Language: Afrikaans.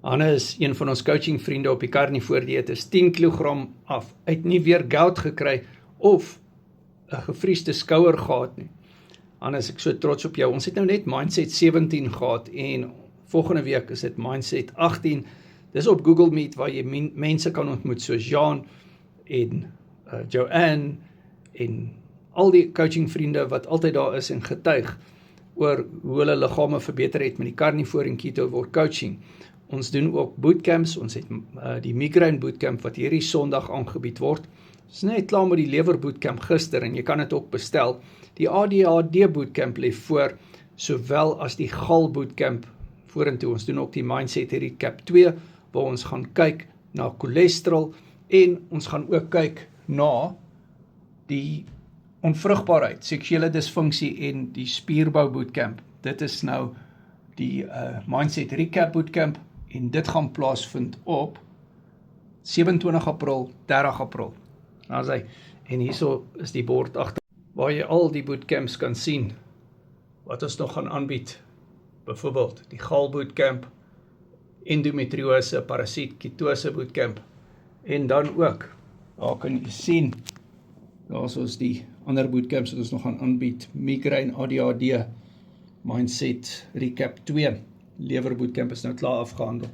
Anne is een van ons coaching vriende op die Carnivore dieet, is 10 kg af. Hy het nie weer gout gekry of 'n gevriesde skouer gehad nie. Anne, is ek so trots op jou. Ons het nou net Mindset 17 gehad en volgende week is dit Mindset 18. Dis op Google Meet waar jy mense kan ontmoet soos Jean en Joanne en al die coaching vriende wat altyd daar is en getuig oor hoe hulle liggame verbeter het met die Carnivore en Keto word coaching. Ons doen ook bootcamps, ons het die migraine bootcamp wat hierdie Sondag aangebied word. Ons is net klaar met die lewer bootcamp gister en jy kan dit ook bestel. Die ADHD bootcamp lê voor, sowel as die gal bootcamp vorentoe. Ons doen ook die Mindset Recap 2, waar ons gaan kyk na cholesterol en ons gaan ook kyk na die onvrugbaarheid, seksuele disfunksie en die spierbou bootcamp. Dit is nou die Mindset Recap bootcamp en dit gaan plaasvind op 27 April, 30 April. Nou sê, en hierso is die bord agter, waar jy al die bootcamps kan sien, wat ons nog gaan aanbied. Byvoorbeeld die gal bootcamp, endometriose, parasiet, ketose bootcamp, en dan ook, daar kan jy sien, daar is ons die ander bootcamps wat ons nog gaan aanbied, migraine, ADHD, Mindset Recap 2, lewer bootcamp is nou klaar afgehandel.